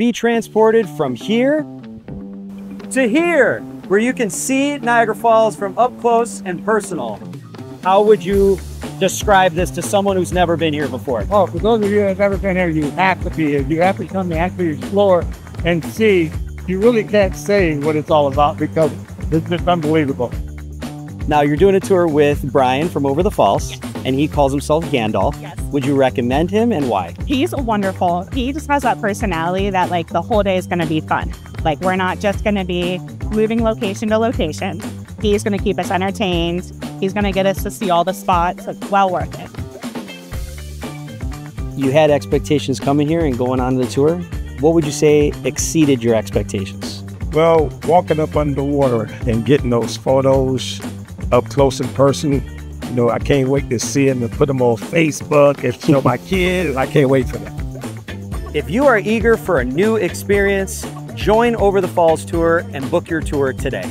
be transported from here to here, where you can see Niagara Falls from up close and personal. How would you describe this to someone who's never been here before? Oh, for those of you that have never been here, you have to be here. You have to come to actually explore and see. You really can't say what it's all about because it's just unbelievable. Now, you're doing a tour with Brian from Over the Falls, and he calls himself Gandalf. Yes. Would you recommend him, and why? He's wonderful. He just has that personality that like the whole day is going to be fun. Like we're not just going to be moving location to location. He's going to keep us entertained. He's going to get us to see all the spots. It's well worth it. You had expectations coming here and going on the tour. What would you say exceeded your expectations? Well, walking up underwater and getting those photos up close in person, you know, I can't wait to see them and put them on Facebook and show my kids. I can't wait for that. If you are eager for a new experience, join Over the Falls tour and book your tour today.